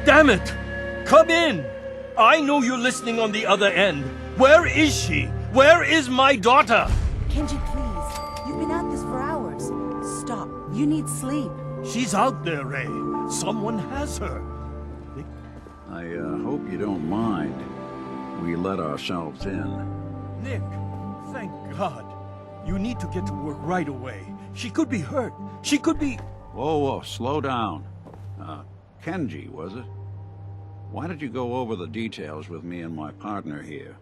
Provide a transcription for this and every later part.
Damn it! Come in! I know you're listening on the other end. Where is she? Where is my daughter? Kenji, please. You've been at this for hours. Stop. You need sleep. She's out there, Ray. Someone has her. I hope you don't mind. We let ourselves in. Nick, thank God. You need to get to work right away. She could be hurt. She could be... Whoa, slow down. Kenji, was it? Why did you go over the details with me and my partner here?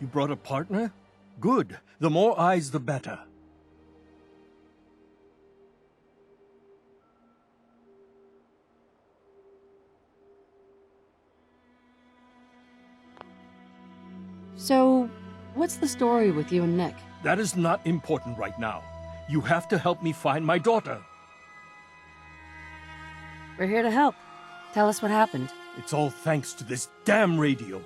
You brought a partner? Good. The more eyes, the better. So, what's the story with you and Nick? That is not important right now. You have to help me find my daughter. We're here to help. Tell us what happened. It's all thanks to this damn radio.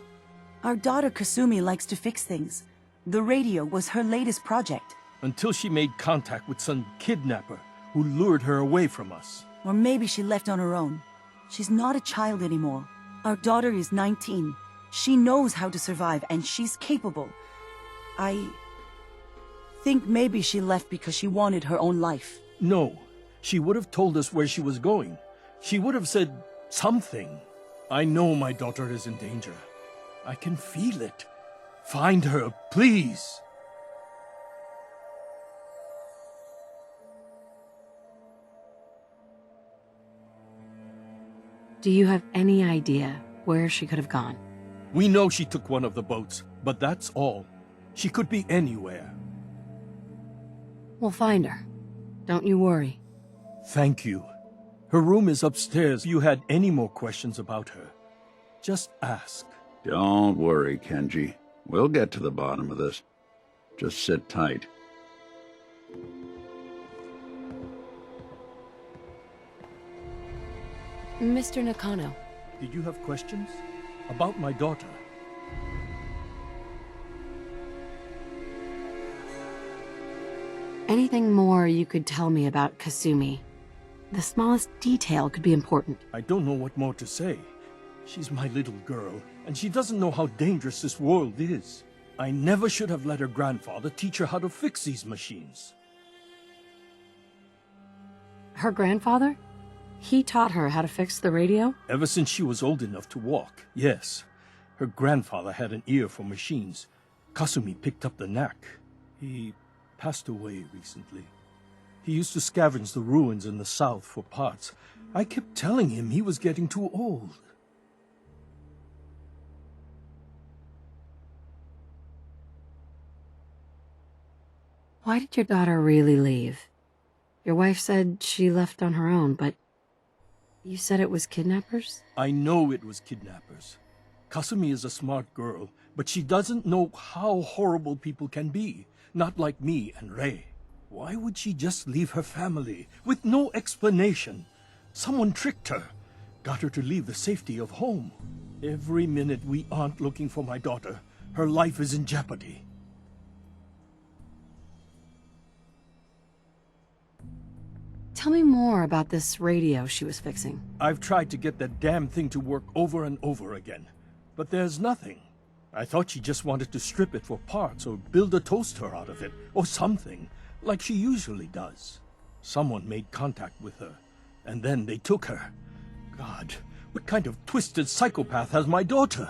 Our daughter Kasumi likes to fix things. The radio was her latest project. Until she made contact with some kidnapper who lured her away from us. Or maybe she left on her own. She's not a child anymore. Our daughter is 19. She knows how to survive, and she's capable. I think maybe she left because she wanted her own life. No, she would have told us where she was going. She would have said something. I know my daughter is in danger. I can feel it. Find her, please. Do you have any idea where she could have gone? We know she took one of the boats, but that's all. She could be anywhere. We'll find her. Don't you worry. Thank you. Her room is upstairs. If you had any more questions about her, just ask. Don't worry, Kenji. We'll get to the bottom of this. Just sit tight. Mr. Nakano. Did you have questions? About my daughter? Anything more you could tell me about Kasumi? The smallest detail could be important. I don't know what more to say. She's my little girl, and she doesn't know how dangerous this world is. I never should have let her grandfather teach her how to fix these machines. Her grandfather? He taught her how to fix the radio? Ever since she was old enough to walk, yes. Her grandfather had an ear for machines. Kasumi picked up the knack. He passed away recently. He used to scavenge the ruins in the south for parts. I kept telling him he was getting too old. Why did your daughter really leave? Your wife said she left on her own, but you said it was kidnappers? I know it was kidnappers. Kasumi is a smart girl, but she doesn't know how horrible people can be. Not like me and Ray. Why would she just leave her family with no explanation? Someone tricked her, got her to leave the safety of home. Every minute we aren't looking for my daughter, her life is in jeopardy. Tell me more about this radio she was fixing. I've tried to get that damn thing to work over and over again, but there's nothing. I thought she just wanted to strip it for parts or build a toaster out of it, or something, like she usually does. Someone made contact with her, and then they took her. God, what kind of twisted psychopath has my daughter?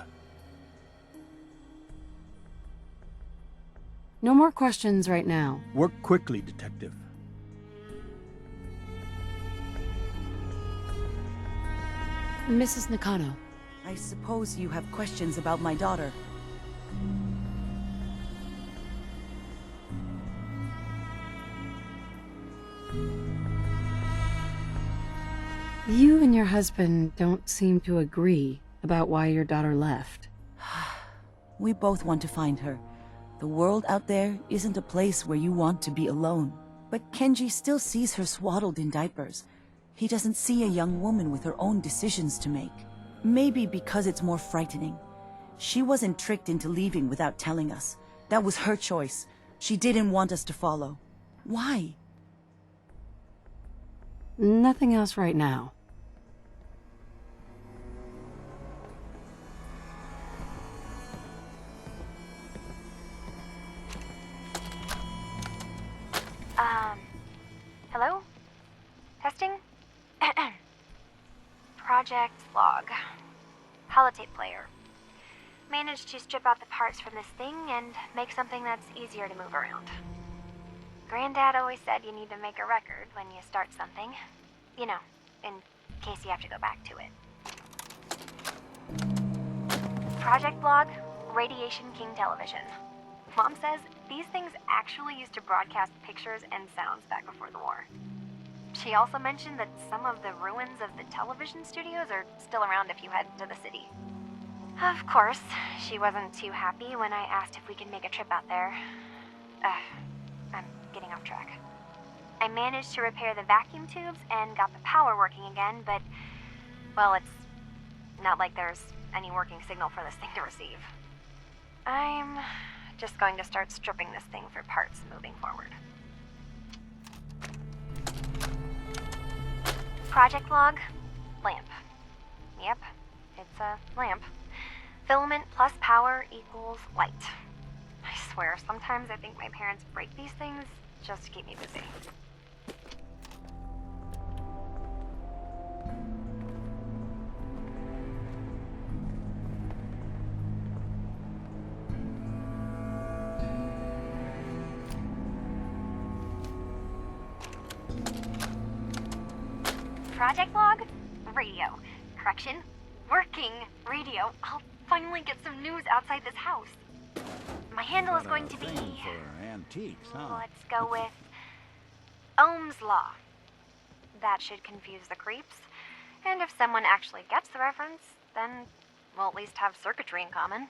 No more questions right now. Work quickly, Detective. Mrs. Nakano. I suppose you have questions about my daughter. You and your husband don't seem to agree about why your daughter left. We both want to find her. The world out there isn't a place where you want to be alone. But Kenji still sees her swaddled in diapers. He doesn't see a young woman with her own decisions to make. Maybe because it's more frightening. She wasn't tricked into leaving without telling us. That was her choice. She didn't want us to follow. Why? Nothing else right now. Project Log. Holotape player. Managed to strip out the parts from this thing and make something that's easier to move around. Granddad always said you need to make a record when you start something. You know, in case you have to go back to it. Project Log, Radiation King Television. Mom says these things actually used to broadcast pictures and sounds back before the war. She also mentioned that some of the ruins of the television studios are still around if you head to the city. Of course, she wasn't too happy when I asked if we could make a trip out there. I'm getting off track. I managed to repair the vacuum tubes and got the power working again, but, well, it's not like there's any working signal for this thing to receive. I'm just going to start stripping this thing for parts moving forward. Project Log, lamp. Yep, it's a lamp. Filament plus power equals light. I swear, sometimes I think my parents break these things just to keep me busy. Project Log, radio. Correction, working radio. I'll finally get some news outside this house. My handle is going to be... for antiques, huh? Let's go with Ohm's Law. That should confuse the creeps. And if someone actually gets the reference, then we'll at least have circuitry in common.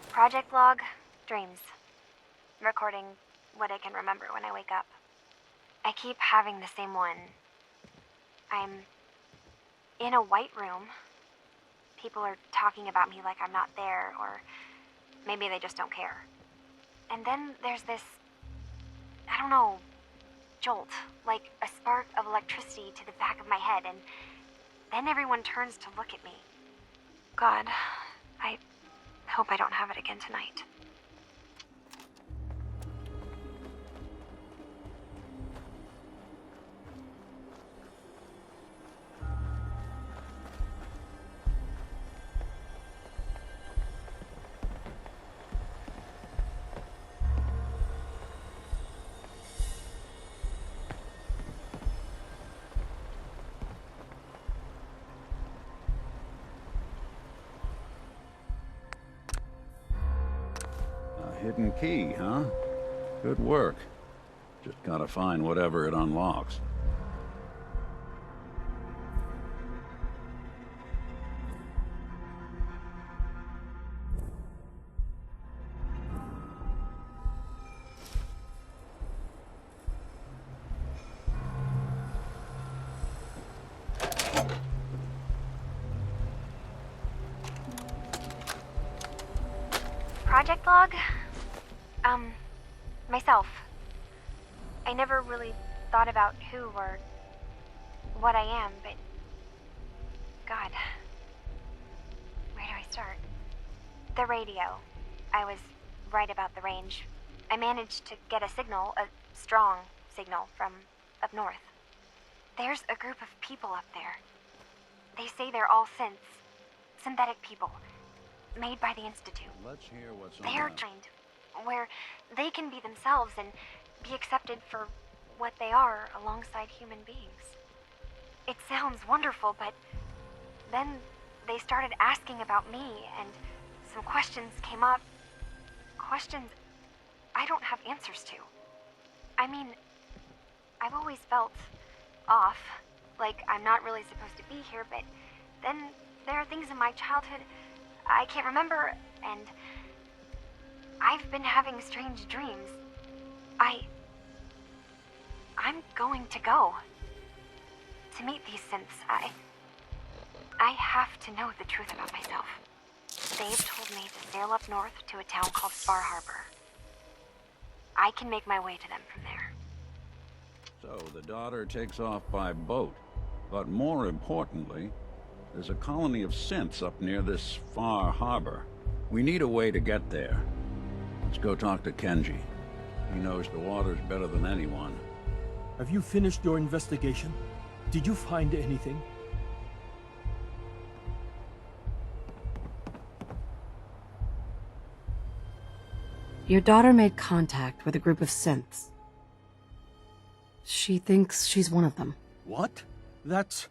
Project Log, dreams. Recording what I can remember when I wake up. I keep having the same one. I'm in a white room. People are talking about me like I'm not there, or maybe they just don't care. And then there's this, I don't know, jolt, like a spark of electricity to the back of my head, and then everyone turns to look at me. God, I hope I don't have it again tonight. Hidden key, huh? Good work. Just gotta find whatever it unlocks. Project Log? Myself. I never really thought about who or what I am, but... God. Where do I start? The radio. I was right about the range. I managed to get a signal, a strong signal, from up north. There's a group of people up there. They say they're all synths. Synthetic people. Made by the Institute. Let's hear what's on They're that. trained where they can be themselves and be accepted for what they are alongside human beings. It sounds wonderful, but then they started asking about me, and some questions came up. Questions I don't have answers to. I mean, I've always felt off, like I'm not really supposed to be here, but then there are things in my childhood I can't remember, and I've been having strange dreams. I'm going to go. To meet these synths, I have to know the truth about myself. They've told me to sail up north to a town called Farharbor. I can make my way to them from there. So the daughter takes off by boat. But more importantly, there's a colony of synths up near this far harbor. We need a way to get there. Let's go talk to Kenji. He knows the waters better than anyone. Have you finished your investigation? Did you find anything? Your daughter made contact with a group of synths. She thinks she's one of them. What? That's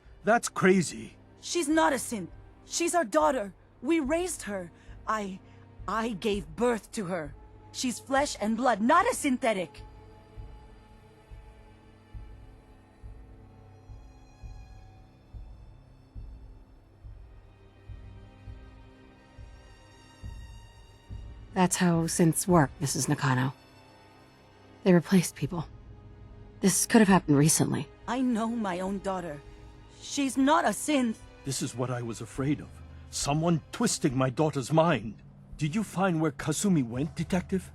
crazy. She's not a synth. She's our daughter. We raised her. I gave birth to her. She's flesh and blood, not a synthetic. That's how synths work, Mrs. Nakano. They replaced people. This could have happened recently. I know my own daughter. She's not a synth. This is what I was afraid of. Someone twisting my daughter's mind. Did you find where Kasumi went, Detective?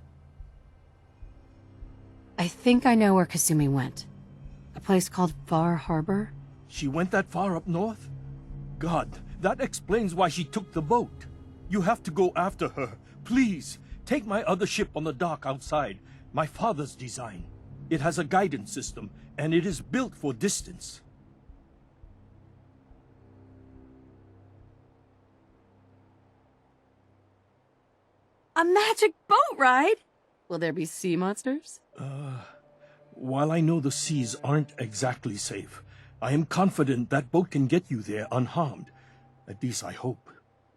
I think I know where Kasumi went. A place called Far Harbor? She went that far up north? God, that explains why she took the boat. You have to go after her. Please, take my other ship on the dock outside. My father's design. It has a guidance system, and it is built for distance. A magic boat ride? Will there be sea monsters? While I know the seas aren't exactly safe, I am confident that boat can get you there unharmed. At least I hope.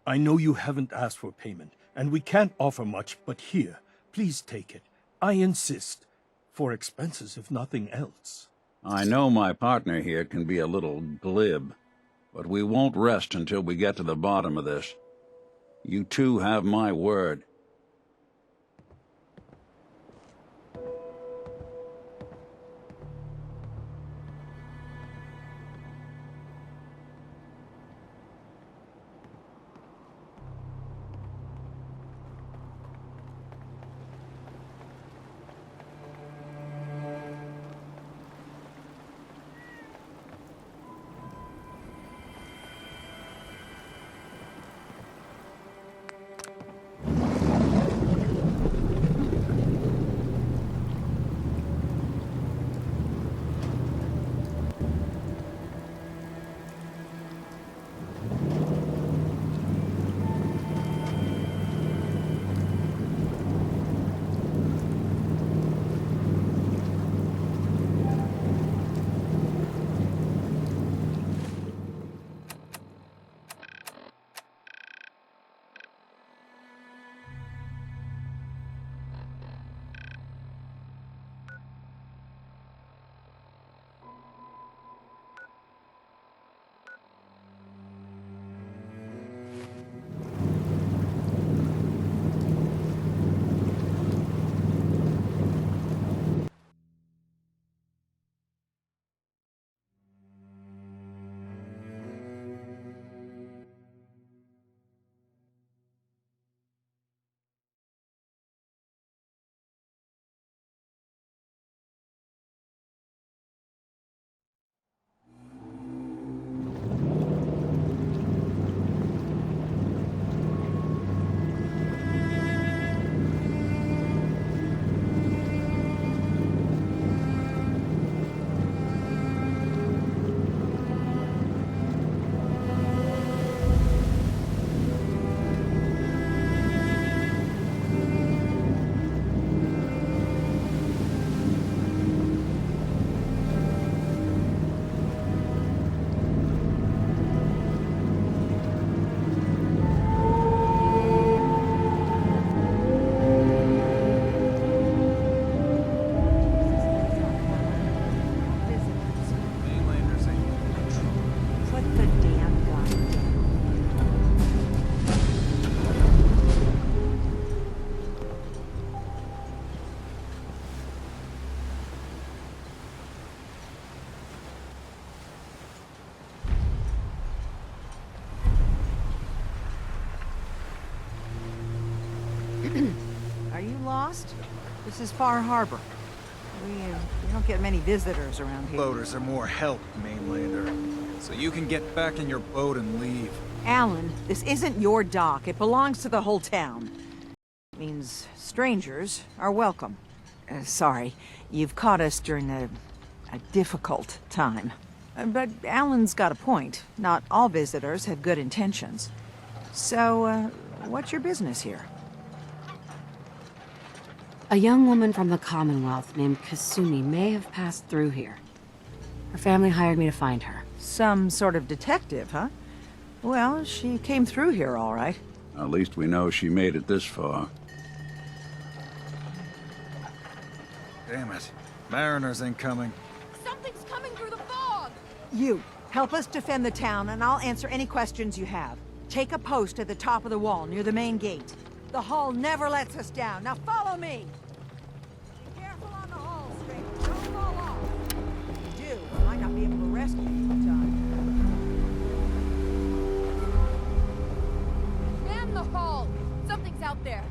I know you haven't asked for payment, and we can't offer much, but here, please take it. I insist. For expenses, if nothing else. I know my partner here can be a little glib, but we won't rest until we get to the bottom of this. You two have my word. Are you lost? This is Far Harbor. We don't get many visitors around here. Boaters are more help, mainlander. So you can get back in your boat and leave. Alan, this isn't your dock. It belongs to the whole town. It means strangers are welcome. Sorry, you've caught us during a difficult time. But Alan's got a point. Not all visitors have good intentions. So, what's your business here? A young woman from the Commonwealth named Kasumi may have passed through here. Her family hired me to find her. Some sort of detective, huh? Well, she came through here all right. At least we know she made it this far. Damn it. Mariners incoming. Something's coming through the fog! You, help us defend the town, and I'll answer any questions you have. Take a post at the top of the wall, near the main gate. The hall never lets us down. Now follow me! Be careful on the hall, stranger. Don't fall off. If you do, I might not be able to rescue you in time. Man the hall! Something's out there.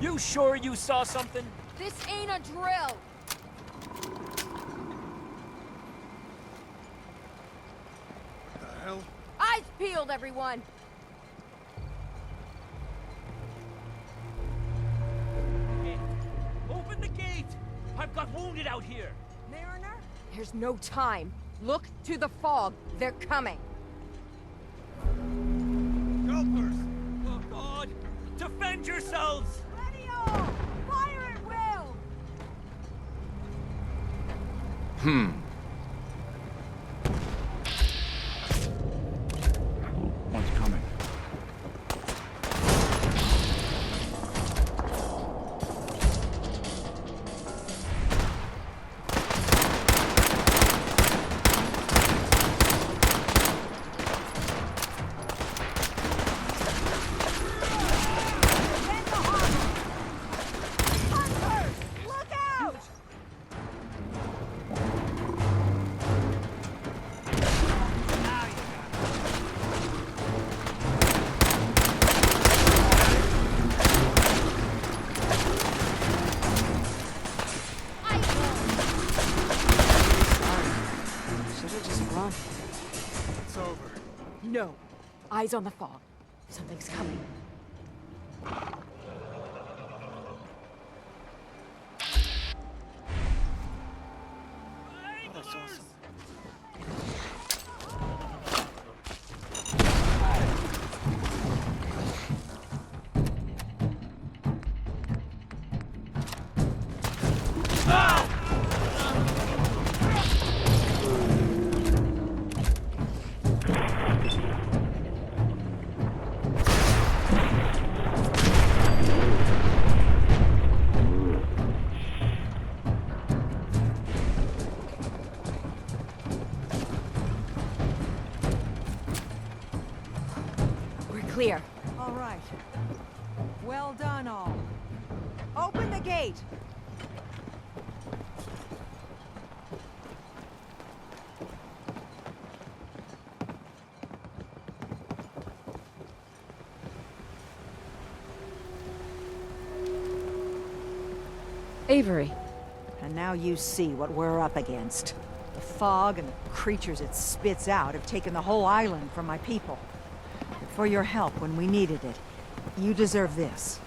You sure you saw something? This ain't a drill! The hell? Eyes peeled, everyone! Okay. Open the gate! I've got wounded out here! Mariner? There's no time. Look to the fog. They're coming. Helpers! Oh, God! Defend yourselves! Ready all! Fire at will! One's coming. Hunters! Look out! I Should've just run. It's over. No. Eyes on the fog. Something's coming. That's awesome. We're clear. All right. Well done, all. Open the gate! Avery, And now you see what we're up against. The fog and the creatures it spits out have taken the whole island from my people. But for your help when we needed it, you deserve this.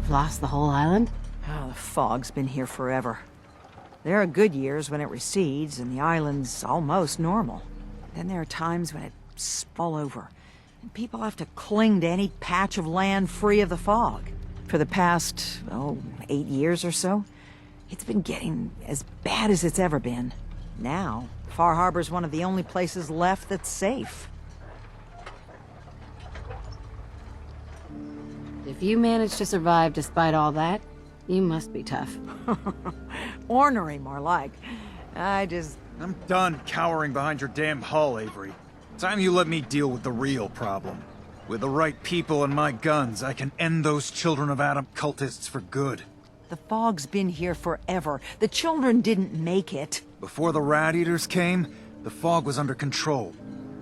you've lost the whole island? Oh, the fog's been here forever. There are good years when it recedes and the island's almost normal. Then there are times when it's all over. And people have to cling to any patch of land free of the fog. For the past, 8 years or so, it's been getting as bad as it's ever been. Now, Far Harbor's one of the only places left that's safe. If you managed to survive despite all that, you must be tough. Ornery, more like. I'm done cowering behind your damn hull, Avery. Time you let me deal with the real problem. With the right people and my guns, I can end those Children of Adam cultists for good. The fog's been here forever. The children didn't make it. Before the Rat Eaters came, the fog was under control.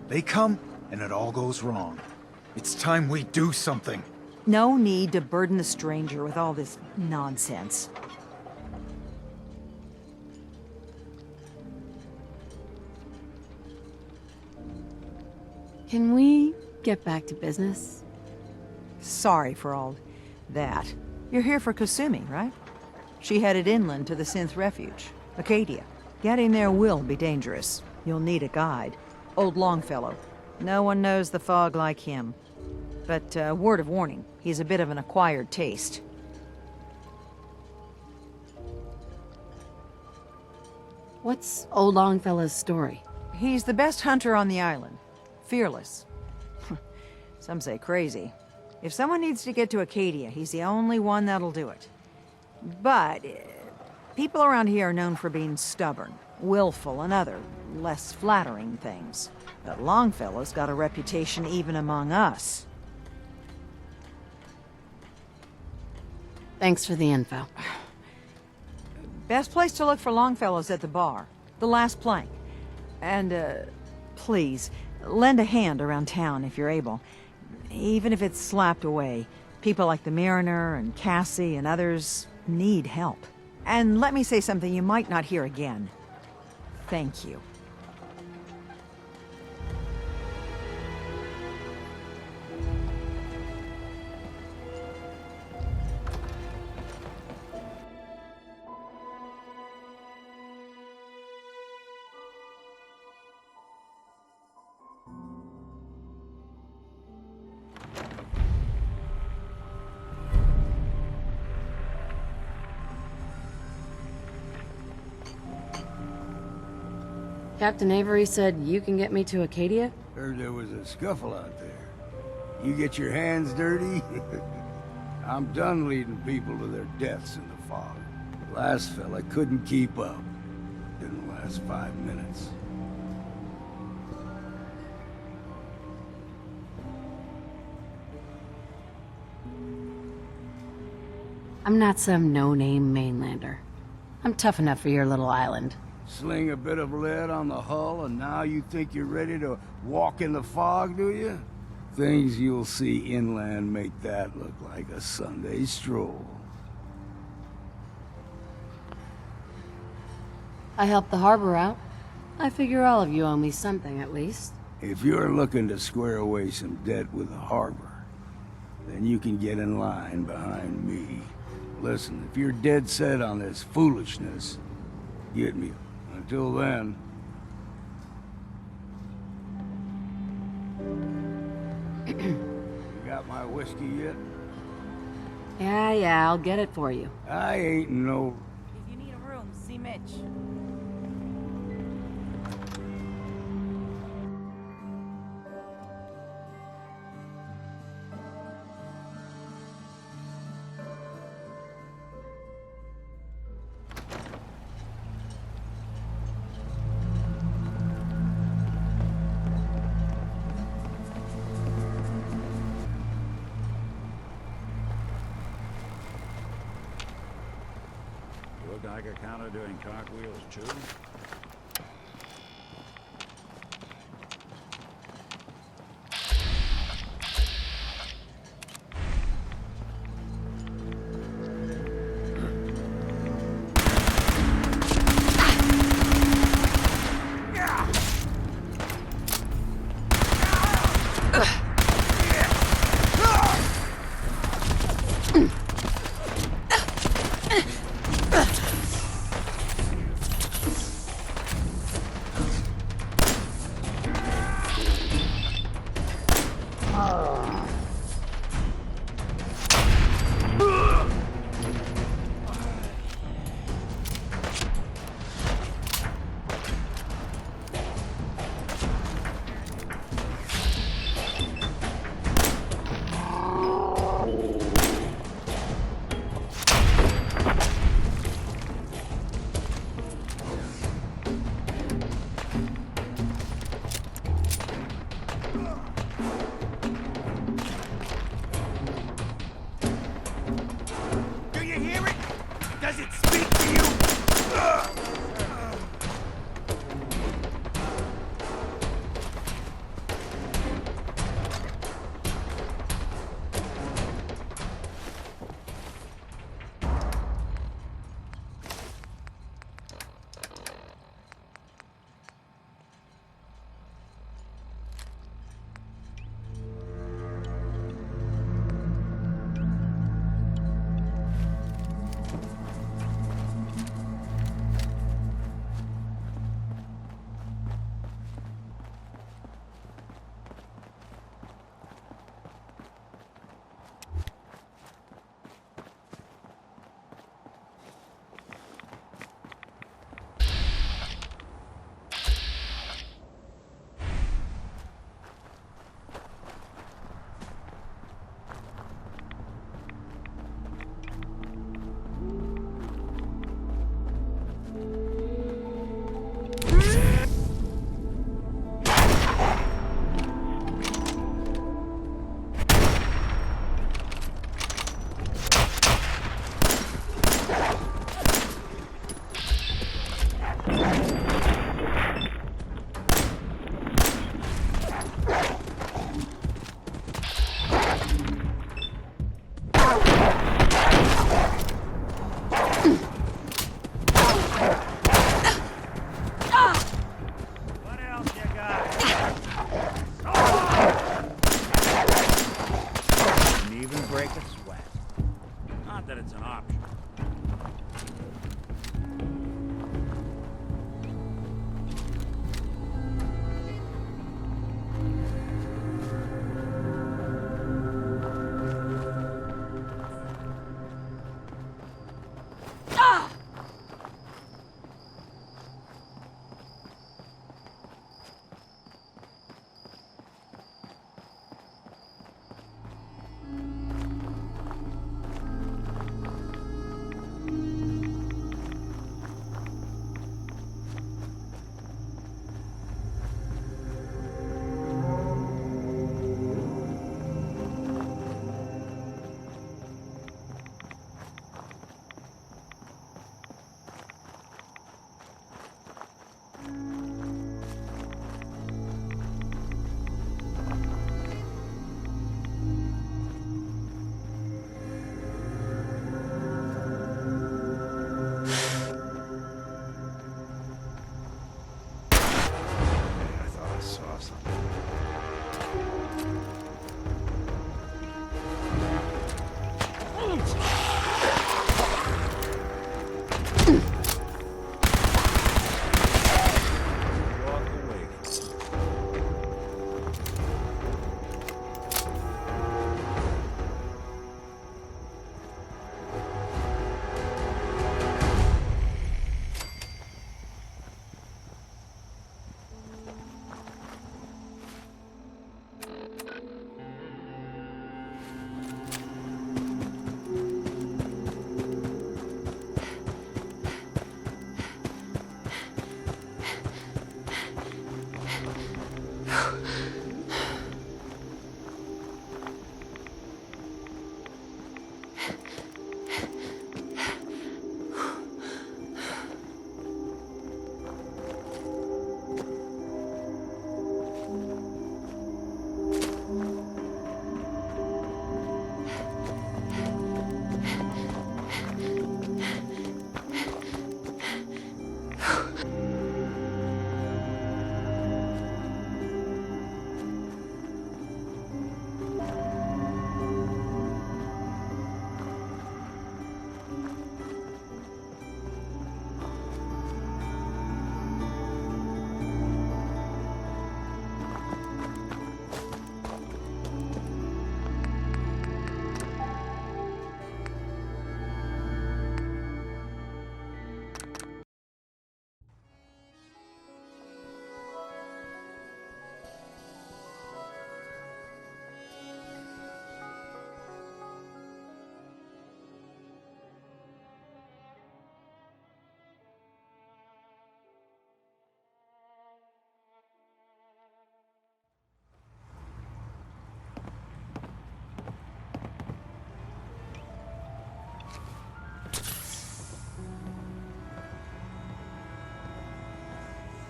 They come, and it all goes wrong. It's time we do something. No need to burden the stranger with all this nonsense. Can we get back to business? Sorry for all that. You're here for Kasumi, right? She headed inland to the Synth Refuge, Acadia. Getting there will be dangerous. You'll need a guide. Old Longfellow. No one knows the fog like him. But, word of warning, he's a bit of an acquired taste. What's Old Longfellow's story? He's the best hunter on the island. Fearless. Some say crazy. If someone needs to get to Acadia, he's the only one that'll do it. But, people around here are known for being stubborn, willful, and other, less flattering things. But Longfellow's got a reputation even among us. Thanks for the info. Best place to look for Longfellow's at the bar. The last plank. And, please, lend a hand around town if you're able. Even if it's slapped away. People like the Mariner and Cassie and others need help. And let me say something you might not hear again. Thank you. Captain Avery said you can get me to Acadia? Heard there was a scuffle out there. You get your hands dirty? I'm done leading people to their deaths in the fog. The last fella couldn't keep up. Didn't last 5 minutes. I'm not some no-name mainlander. I'm tough enough for your little island. Sling a bit of lead on the hull, and now you think you're ready to walk in the fog, do you? Things you'll see inland make that look like a Sunday stroll. I helped the harbor out. I figure all of you owe me something, at least. If you're looking to square away some debt with the harbor, then you can get in line behind me. Listen, if you're dead set on this foolishness, get me. Until then... You got my whiskey yet? Yeah, I'll get it for you. I ain't no... If you need a room, see Mitch. Look like a counter doing cartwheels, too. What else you got? Didn't even break a sweat. Not that it's an option. I thought I saw something. Walk away.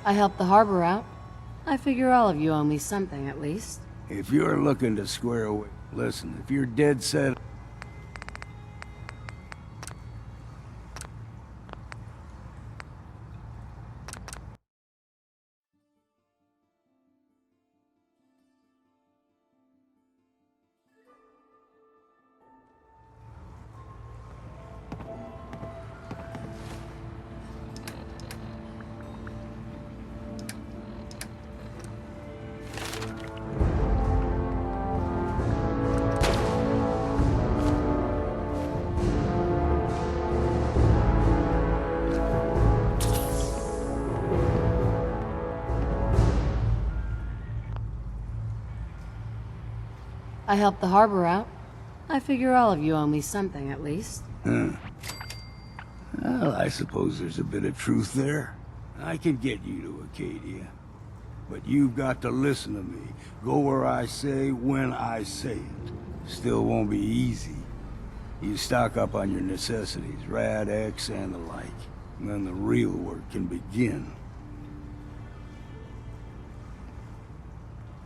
I helped the harbor out. I figure all of you owe me something at least. If you're looking to square away, listen, if you're dead set... I helped the harbor out. I figure all of you owe me something at least. Well, I suppose there's a bit of truth there. I can get you to Acadia. But you've got to listen to me. Go where I say, when I say it. Still won't be easy. You stock up on your necessities, Rad, X, and the like. And then the real work can begin.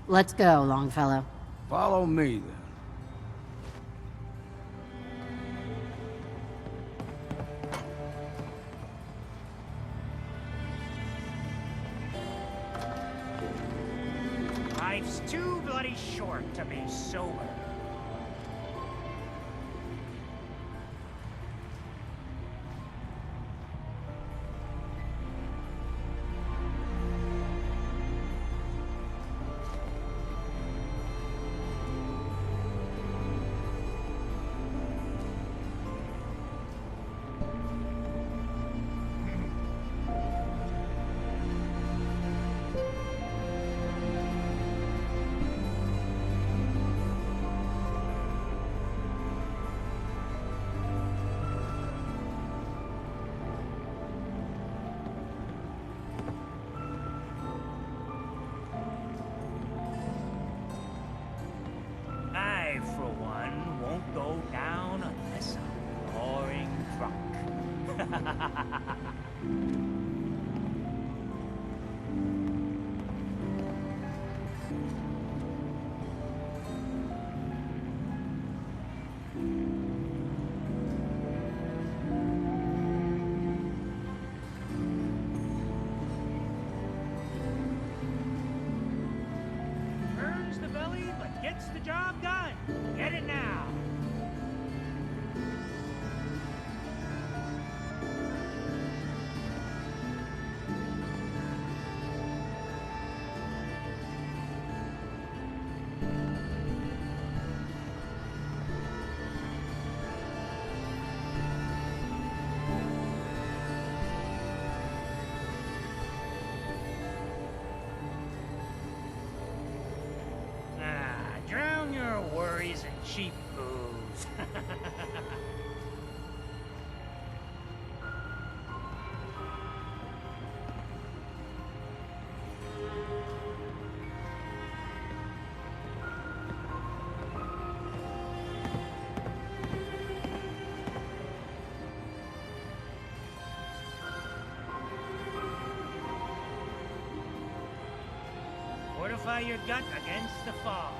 Let's go, Longfellow. Follow me, then. Life's too bloody short to be sober. I, for one, won't go down unless I'm roaring drunk. Burns the belly, but gets the job done. Get it now. Drown your worries in cheap booze. Fortify your gut against the fog.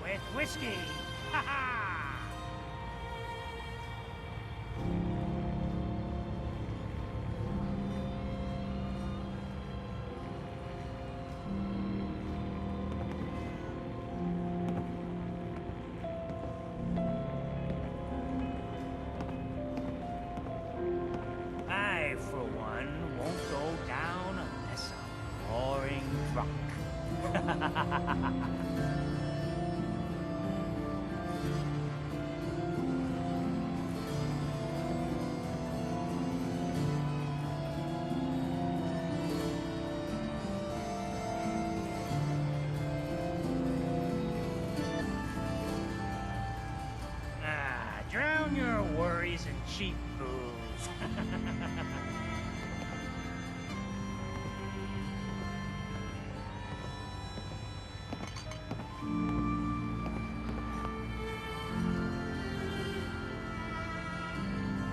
With whiskey. Ha ha! I, for one, won't go down unless I'm roaring drunk.